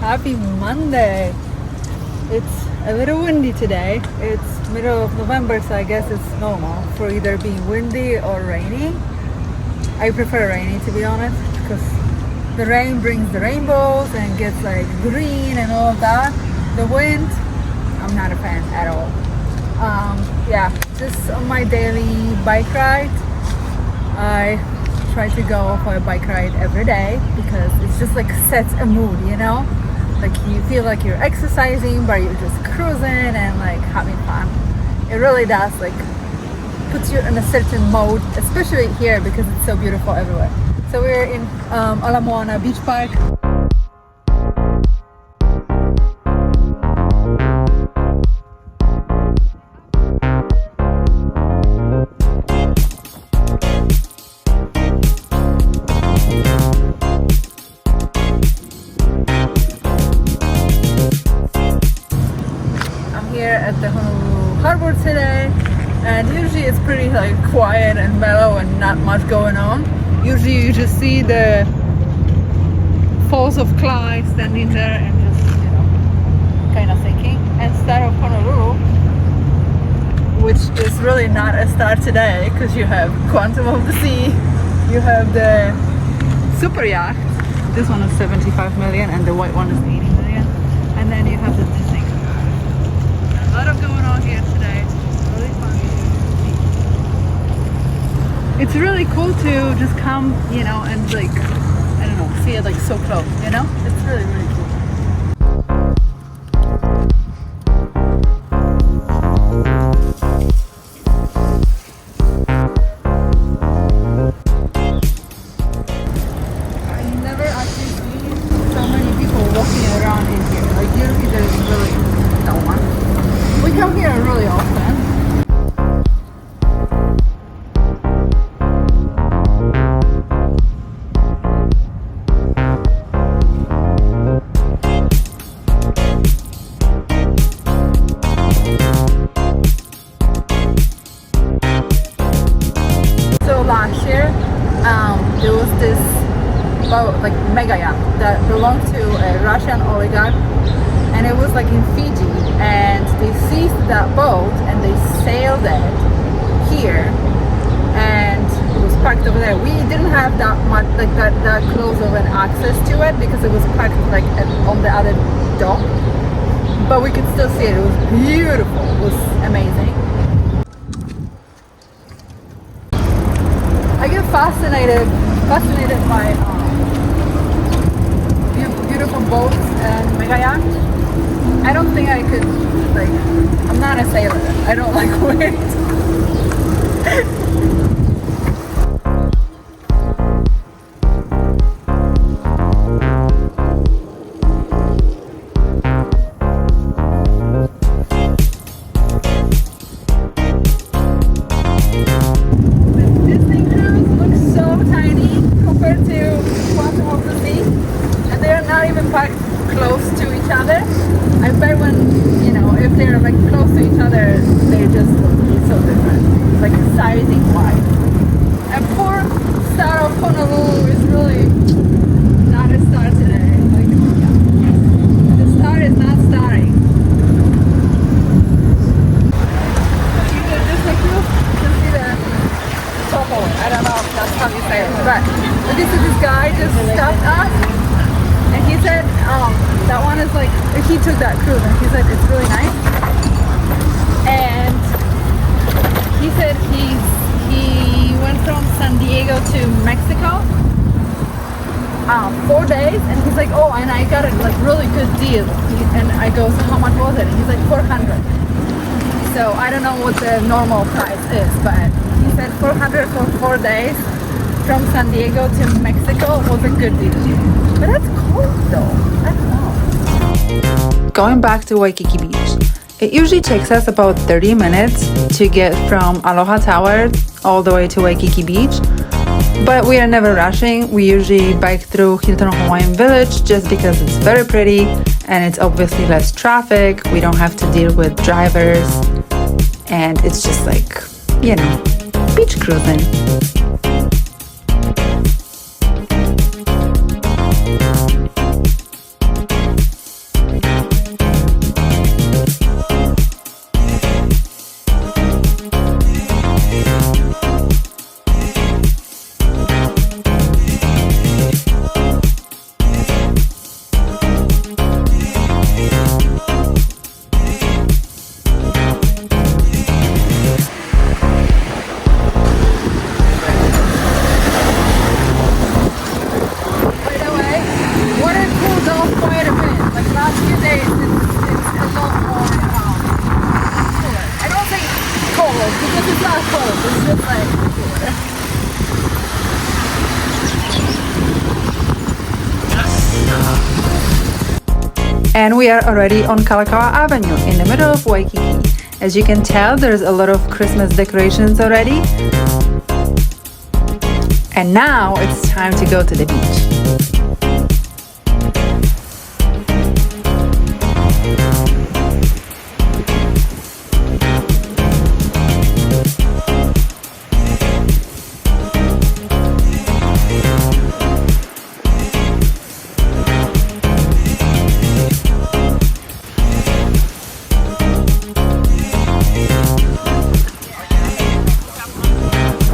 Happy Monday. It's a little windy today. It's middle of November, so I guess it's normal for either being windy or rainy. I prefer rainy, to be honest, because the rain brings the rainbows and gets like green and all of that. The wind, I'm not a fan at all. Yeah, just on my daily bike ride, I try to go for a bike ride every day because it's just like sets a mood, you know? Like you feel like you're exercising, but you're just cruising and like having fun. It really does like puts you in a certain mode, especially here because it's so beautiful everywhere. So we're in Ala Moana Beach Park. At the Honolulu harbor today, and usually it's pretty like quiet and mellow and not much going on. Usually you just see the Falls of Clyde standing there and just, you know, kind of thinking. Instead of Honolulu, which is really not a star today because you have Quantum of the Sea, you have the super yacht. This one is 75 million and the white one is 80 million, and then you have the Disney. A lot of going on here today. Really fun. It's really cool to just come, you know, and like, I don't know, see it like so close, you know? It's really, really cool. I never actually see so many people walking around in here. Like usually there's really no one. We come here really often. So last year, there was this boat, like mega yacht, that belonged to a Russian oligarch, and it was like in Fiji, and they seized that boat and they sailed it here, and it was parked over there. We didn't have that much, like that close of an access to it because it was parked like on the other dock, but we could still see it. It was beautiful. It was amazing. I get fascinated by beautiful boats and mega yachts. I don't think I could, like, I'm not a sailor. I don't like wind. The Disney cruise looks so tiny compared to Quantum of the Sea, and they're not even parked close to each other. I bet when, you know, if they're like close to each other, they just look so different, like sizing wise. And poor star of Honolulu is really not a star today. Like, yeah, the star is not starring. You can just like you can see the top of it. I don't know if that's how you say it, but this guy just stopped us. And he said, that one is like, he took that cruise and he said it's really nice. And he said he went from San Diego to Mexico 4 days, and he's like, oh, and I got a like really good deal. And I go, so how much was it? And he's like 400. So I don't know what the normal price is, but he said 400 for 4 days from San Diego to Mexico was a good deal. But that's cold though. I don't know. Going back to Waikiki Beach, it usually takes us about 30 minutes to get from Aloha Tower all the way to Waikiki Beach. But we are never rushing. We usually bike through Hilton Hawaiian Village just because it's very pretty and it's obviously less traffic. We don't have to deal with drivers and it's just like, you know, beach cruising. And we are already on Kalakaua Avenue in the middle of Waikiki. As you can tell, there's a lot of Christmas decorations already. And now it's time to go to the beach.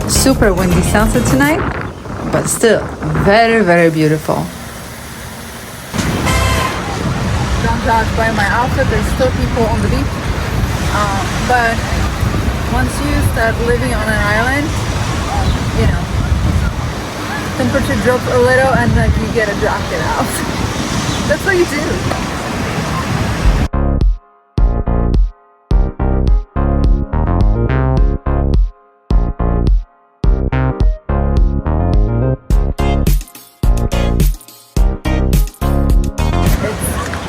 Super windy sunset tonight, but still very, very beautiful. Don't judge by my outfit, there's still people on the beach. But once you start living on an island, you know, temperature drops a little and then you get a jacket out. That's what you do.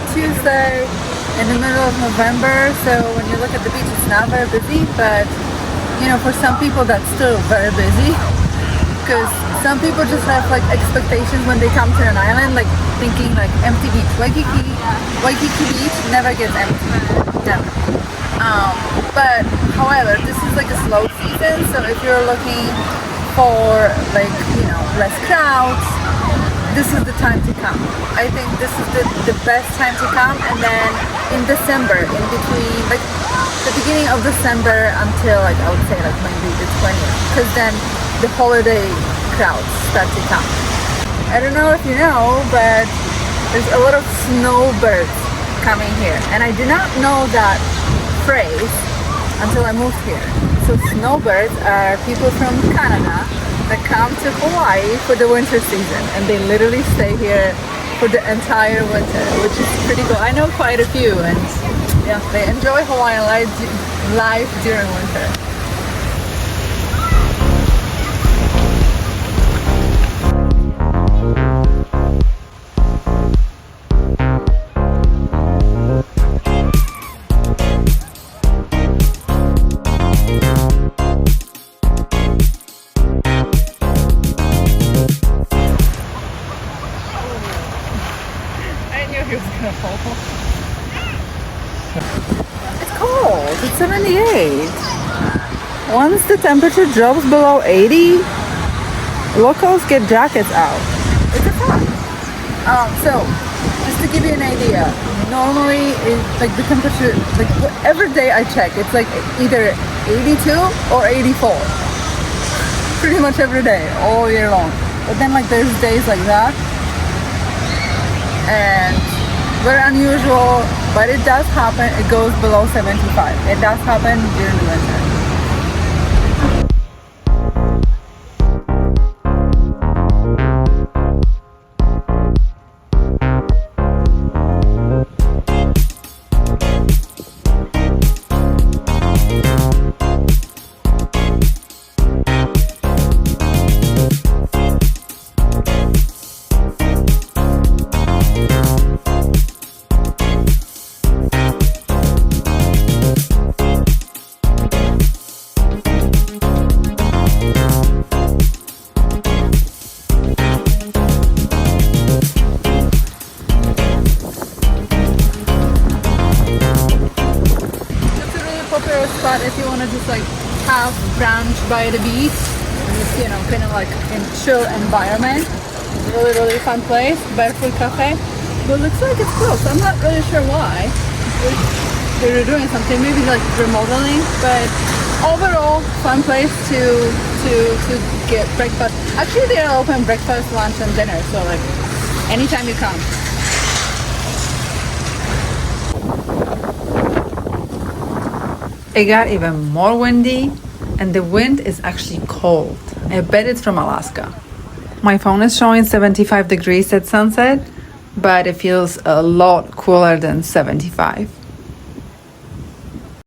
Tuesday in the middle of November, so when you look at the beach it's not very busy, but you know, for some people that's still very busy, because some people just have like expectations when they come to an island, like thinking like empty beach. Waikiki beach never gets empty, never. But however, this is like a slow season, so if you're looking for like, you know, less crowds, this is the time to come. I think this is the best time to come. And then in December, in between, like the beginning of December until like, I would say like maybe the 20th, because then the holiday crowds start to come. I don't know if you know, but there's a lot of snowbirds coming here. And I did not know that phrase until I moved here. So snowbirds are people from Canada that come to Hawaii for the winter season, and they literally stay here for the entire winter, which is pretty cool. I know quite a few, and yeah, they enjoy Hawaiian life during winter. It's cold. It's 78. Once the temperature drops below 80, locals get jackets out. It's a fun. So, just to give you an idea, normally it's like the temperature, like every day I check, it's like either 82 or 84. Pretty much every day, all year long. But then like there's days like that, and very unusual, but it does happen. It goes below 75. It does happen during the winter. Spot if you want to just like have brunch by the beach, just, you know, kind of like in chill environment. Really fun place, Barefoot Cafe, but it looks like it's closed. I'm not really sure why. They're doing something, maybe like remodeling, but overall fun place to get breakfast. Actually they are open breakfast, lunch and dinner, so like anytime you come. It got even more windy, and the wind is actually cold. I bet it's from Alaska. My phone is showing 75 degrees at sunset, but it feels a lot cooler than 75.